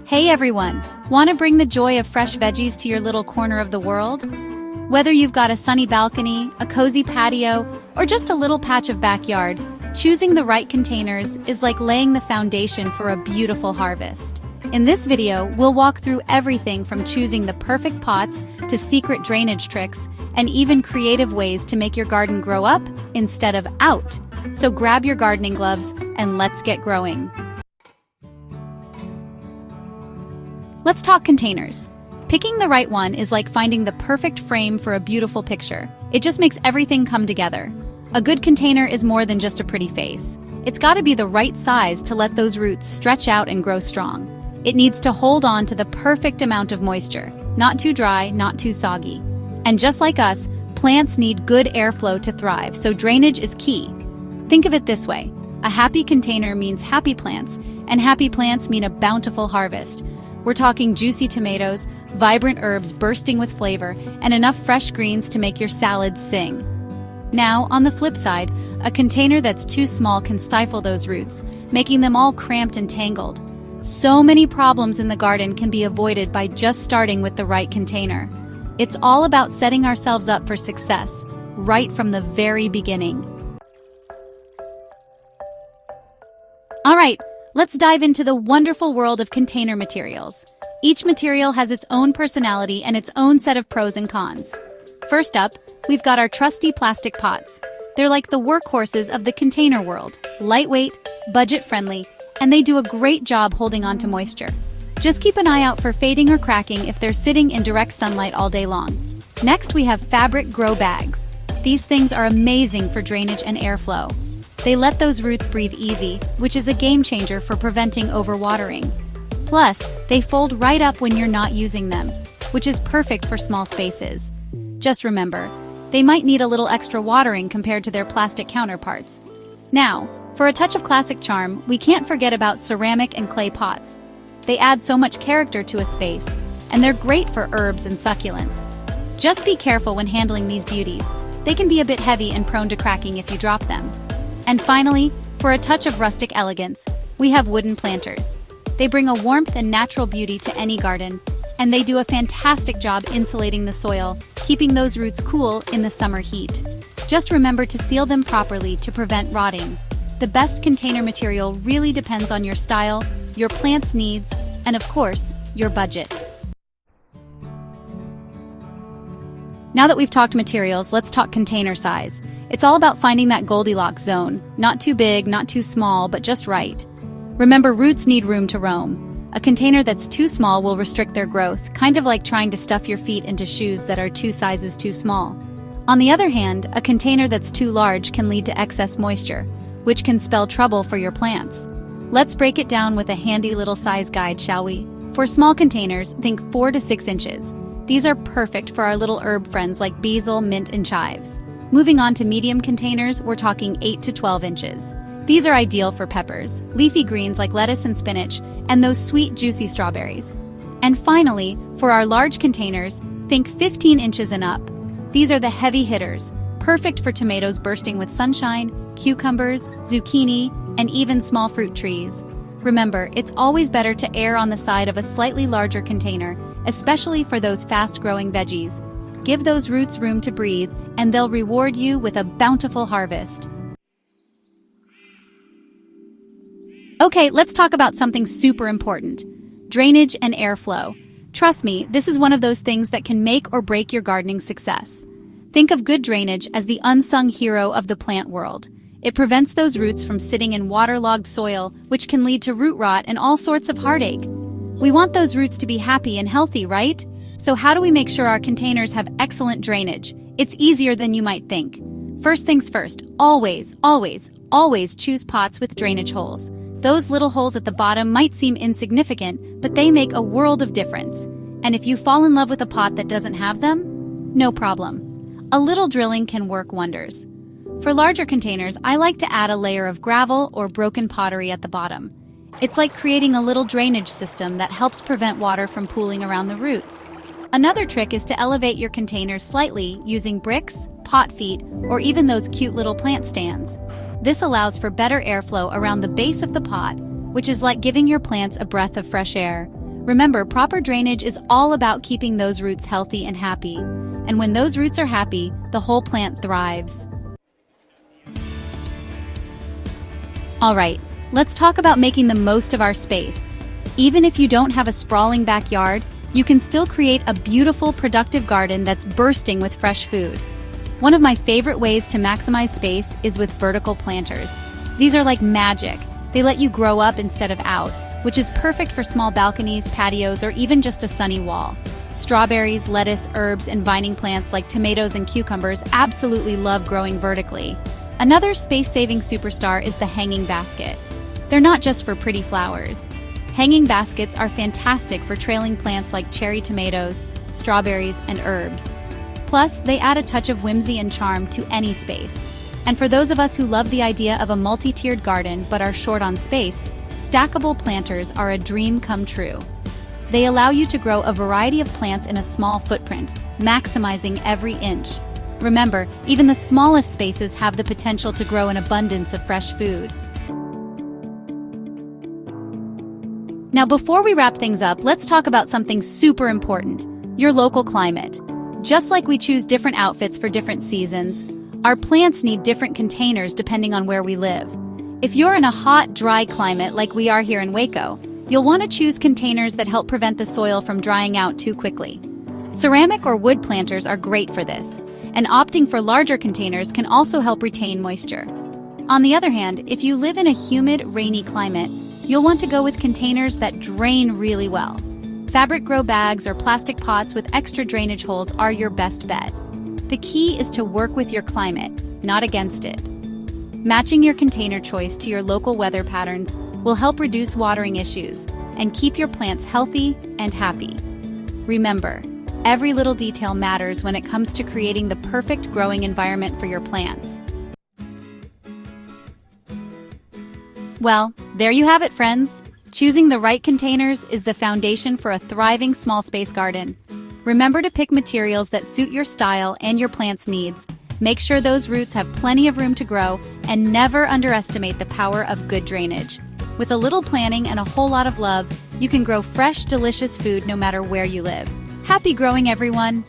Hey everyone! Want to bring the joy of fresh veggies to your little corner of the world? Whether you've got a sunny balcony, a cozy patio, or just a little patch of backyard, choosing the right containers is like laying the foundation for a beautiful harvest. In this video, we'll walk through everything from choosing the perfect pots to secret drainage tricks and even creative ways to make your garden grow up instead of out. So grab your gardening gloves and let's get growing. Let's talk containers. Picking the right one is like finding the perfect frame for a beautiful picture. It just makes everything come together. A good container is more than just a pretty face. It's got to be the right size to let those roots stretch out and grow strong. It needs to hold on to the perfect amount of moisture, not too dry, not too soggy. And just like us, plants need good airflow to thrive, so drainage is key. Think of it this way: a happy container means happy plants, and happy plants mean a bountiful harvest. We're talking juicy tomatoes, vibrant herbs bursting with flavor, and enough fresh greens to make your salads sing. Now, on the flip side, a container that's too small can stifle those roots, making them all cramped and tangled. So many problems in the garden can be avoided by just starting with the right container. It's all about setting ourselves up for success, right from the very beginning. All right, let's dive into the wonderful world of container materials. Each material has its own personality and its own set of pros and cons. First up, we've got our trusty plastic pots. They're like the workhorses of the container world, lightweight, budget-friendly, and they do a great job holding on to moisture. Just keep an eye out for fading or cracking if they're sitting in direct sunlight all day long. Next, we have fabric grow bags. These things are amazing for drainage and airflow. They let those roots breathe easy, which is a game changer for preventing overwatering. Plus, they fold right up when you're not using them, which is perfect for small spaces. Just remember, they might need a little extra watering compared to their plastic counterparts. Now, for a touch of classic charm, we can't forget about ceramic and clay pots. They add so much character to a space, and they're great for herbs and succulents. Just be careful when handling these beauties. They can be a bit heavy and prone to cracking if you drop them. And finally, for a touch of rustic elegance, we have wooden planters. They bring a warmth and natural beauty to any garden, and they do a fantastic job insulating the soil, keeping those roots cool in the summer heat. Just remember to seal them properly to prevent rotting. The best container material really depends on your style, your plant's needs, and of course, your budget. Now that we've talked materials, let's talk container size. It's all about finding that Goldilocks zone. Not too big, not too small, but just right. Remember, roots need room to roam. A container that's too small will restrict their growth, kind of like trying to stuff your feet into shoes that are 2 sizes too small. On the other hand, a container that's too large can lead to excess moisture, which can spell trouble for your plants. Let's break it down with a handy little size guide, shall we? For small containers, think 4 to 6 inches. These are perfect for our little herb friends like basil, mint, and chives. Moving on to medium containers, we're talking 8 to 12 inches. These are ideal for peppers, leafy greens like lettuce and spinach, and those sweet, juicy strawberries. And finally, for our large containers, think 15 inches and up. These are the heavy hitters, perfect for tomatoes bursting with sunshine, cucumbers, zucchini, and even small fruit trees. Remember, it's always better to err on the side of a slightly larger container, especially for those fast-growing veggies. Give those roots room to breathe, and they'll reward you with a bountiful harvest. Okay, let's talk about something super important: drainage and airflow. Trust me, this is one of those things that can make or break your gardening success. Think of good drainage as the unsung hero of the plant world. It prevents those roots from sitting in waterlogged soil, which can lead to root rot and all sorts of heartache. We want those roots to be happy and healthy, right? So how do we make sure our containers have excellent drainage? It's easier than you might think. First things first, always choose pots with drainage holes. Those little holes at the bottom might seem insignificant, but they make a world of difference. And if you fall in love with a pot that doesn't have them, no problem. A little drilling can work wonders. For larger containers, I like to add a layer of gravel or broken pottery at the bottom. It's like creating a little drainage system that helps prevent water from pooling around the roots. Another trick is to elevate your containers slightly using bricks, pot feet, or even those cute little plant stands. This allows for better airflow around the base of the pot, which is like giving your plants a breath of fresh air. Remember, proper drainage is all about keeping those roots healthy and happy. And when those roots are happy, the whole plant thrives. Alright, let's talk about making the most of our space. Even if you don't have a sprawling backyard, you can still create a beautiful, productive garden that's bursting with fresh food. One of my favorite ways to maximize space is with vertical planters. These are like magic. They let you grow up instead of out, which is perfect for small balconies, patios, or even just a sunny wall. Strawberries, lettuce, herbs, and vining plants like tomatoes and cucumbers absolutely love growing vertically. Another space-saving superstar is the hanging basket. They're not just for pretty flowers. Hanging baskets are fantastic for trailing plants like cherry tomatoes, strawberries, and herbs. Plus, they add a touch of whimsy and charm to any space. And for those of us who love the idea of a multi-tiered garden but are short on space, stackable planters are a dream come true. They allow you to grow a variety of plants in a small footprint, maximizing every inch. Remember, even the smallest spaces have the potential to grow an abundance of fresh food. Now, before we wrap things up, let's talk about something super important: your local climate. Just like we choose different outfits for different seasons, our plants need different containers depending on where we live. If you're in a hot, dry climate like we are here in Waco, you'll want to choose containers that help prevent the soil from drying out too quickly. Ceramic or wood planters are great for this, and opting for larger containers can also help retain moisture. On the other hand, if you live in a humid, rainy climate, you'll want to go with containers that drain really well. Fabric grow bags or plastic pots with extra drainage holes are your best bet. The key is to work with your climate, not against it. Matching your container choice to your local weather patterns will help reduce watering issues and keep your plants healthy and happy. Remember, every little detail matters when it comes to creating the perfect growing environment for your plants. Well, there you have it, friends. Choosing the right containers is the foundation for a thriving small space garden. Remember to pick materials that suit your style and your plant's needs. Make sure those roots have plenty of room to grow, and never underestimate the power of good drainage. With a little planning and a whole lot of love, you can grow fresh, delicious food no matter where you live. Happy growing, everyone!